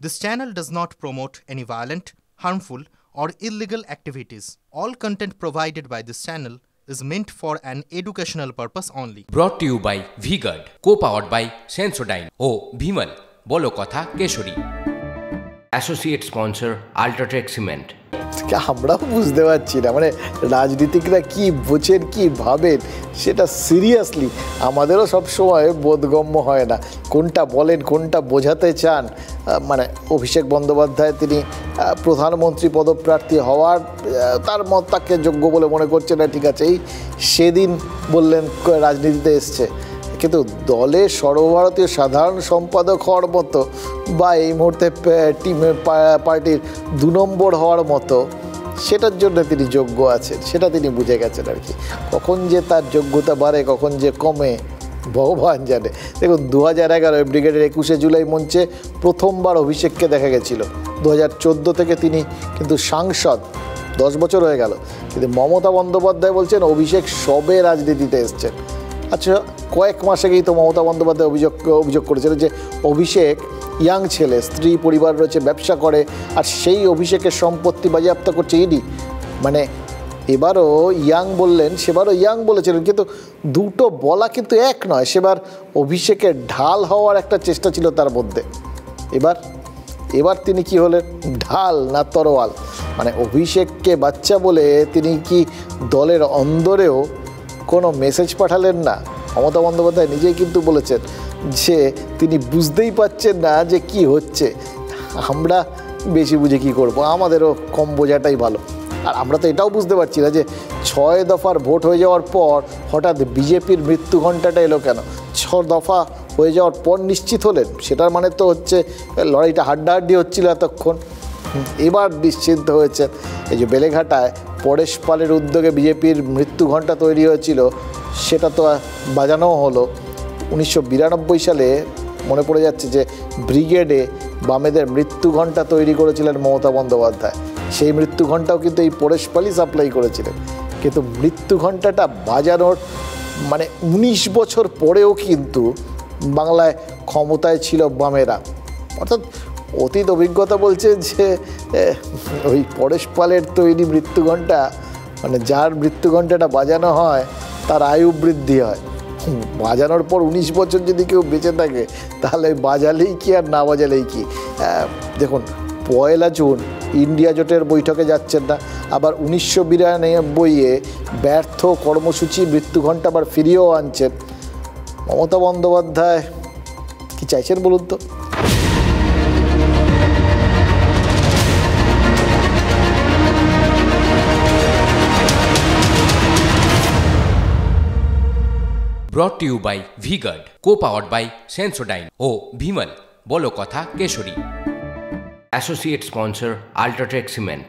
This channel does not promote any violent, harmful, or illegal activities. All content provided by this channel is meant for an educational purpose only. Brought to you by V-Guard, co-powered by Sensodyne O Bhimal, বলো কথা Keshari. Associate sponsor Ultratech Cement. আমরাও বুঝতে পারছি না, মানে রাজনীতিকরা কি বোঝেন কি ভাবেন সেটা সিরিয়াসলি আমাদেরও সব সময় বোধগম্য হয় না। কোনটা বলেন কোনটা বোঝাতে চান। মানে অভিষেক বন্দ্যোপাধ্যায় তিনি প্রধানমন্ত্রী পদপ্রার্থী হওয়ার তার মত তাকে যোগ্য বলে মনে করছে না, ঠিক আছে, এই সেদিন বললেন রাজনীতিতে এসছে, কিন্তু দলে সর্বভারতীয় সাধারণ সম্পাদক হওয়ার মতো বা এই মুহূর্তে টিমে পার্টির 2 নম্বর হওয়ার মতো সেটার জন্য তিনি যোগ্য আছেন, সেটা তিনি বুঝে গেছেন আর কি। কখন যে তার যোগ্যতা বাড়ে কখন যে কমে ভগবান জানে। দেখুন 2011 ব্রিগেডের 21শে জুলাই মঞ্চে প্রথমবার অভিষেককে দেখা গেছিল। 2014 থেকে তিনি কিন্তু সাংসদ, 10 বছর হয়ে গেল, কিন্তু মমতা বন্দ্যোপাধ্যায় বলছেন অভিষেক সবে রাজনীতিতে এসছেন। আচ্ছা, কয়েক মাস আগেই তো মমতা বন্দ্যোপাধ্যায় অভিযোগ করেছিলেন যে অভিষেক ইয়াং ছেলে, স্ত্রী পরিবার রয়েছে, ব্যবসা করে, আর সেই অভিষেকের সম্পত্তি বাজেয়াপ্ত করছে ইডি। মানে এবারও ইয়াং বললেন, সেবারও ইয়াং বলেছিলেন, কিন্তু দুটো বলা কিন্তু এক নয়। সেবার অভিষেকের ঢাল হওয়ার একটা চেষ্টা ছিল তার মধ্যে, এবার তিনি কি হলেন, ঢাল না তরোয়াল। মানে অভিষেককে বাচ্চা বলে তিনি কি দলের অন্দরেও কোনো মেসেজ পাঠালেন না? মমতা বন্দ্যোপাধ্যায় নিজেই কিন্তু বলেছেন যে তিনি বুঝতেই পারছেন না যে কি হচ্ছে। আমরা বেশি বুঝে কি করব, আমাদেরও কম বোঝাটাই ভালো। আর আমরা তো এটাও বুঝতে পারছি না যে 6 দফার ভোট হয়ে যাওয়ার পর হঠাৎ বিজেপির মৃত্যু ঘণ্টাটা এলো কেন। 6 দফা হয়ে যাওয়ার পর নিশ্চিত হলেন, সেটার মানে তো হচ্ছে লড়াইটা হাড্ডাহাড্ডি হচ্ছিল এতক্ষণ, এবার নিশ্চিন্ত হয়েছে। এই যে বেলেঘাটায় পরেশ পালের উদ্যোগে বিজেপির মৃত্যু ঘণ্টা তৈরি হয়েছিল, সেটা তো বাজানোও হলো। 1992 সালে মনে পড়ে যাচ্ছে যে ব্রিগেডে বামেদের মৃত্যু ঘণ্টা তৈরি করেছিলেন মমতা বন্দ্যোপাধ্যায়। সেই মৃত্যু ঘণ্টাও কিন্তু এই পরেশ পালই সাপ্লাই করেছিলেন। কিন্তু মৃত্যু ঘণ্টাটা বাজানোর মানে 19 বছর পরেও কিন্তু বাংলায় ক্ষমতায় ছিল বামেরা। অর্থাৎ অতীত অভিজ্ঞতা বলছে যে ওই পরেশ পালের তৈরি মৃত্যু ঘণ্টা, মানে যার মৃত্যু ঘণ্টাটা বাজানো হয় তার আয়ু বৃদ্ধি হয়। বাজানোর পর 19 বছর যদি কেউ বেঁচে থাকে তাহলে বাজালেই কি আর না বাজালেই কি। দেখুন 1 জুন ইন্ডিয়া জোটের বৈঠকে যাচ্ছেন না, আবার 1992 ব্যর্থ কর্মসূচি মৃত্যু ঘণ্টা আবার ফিরিয়েও আনছেন। মমতা বন্দ্যোপাধ্যায় কি চাইছেন বলুন তো? Brought to you by V-Guard, co-powered by Sensodyne O Bhimal, বলো কথা Keshari. Associate sponsor Ultratech Cement.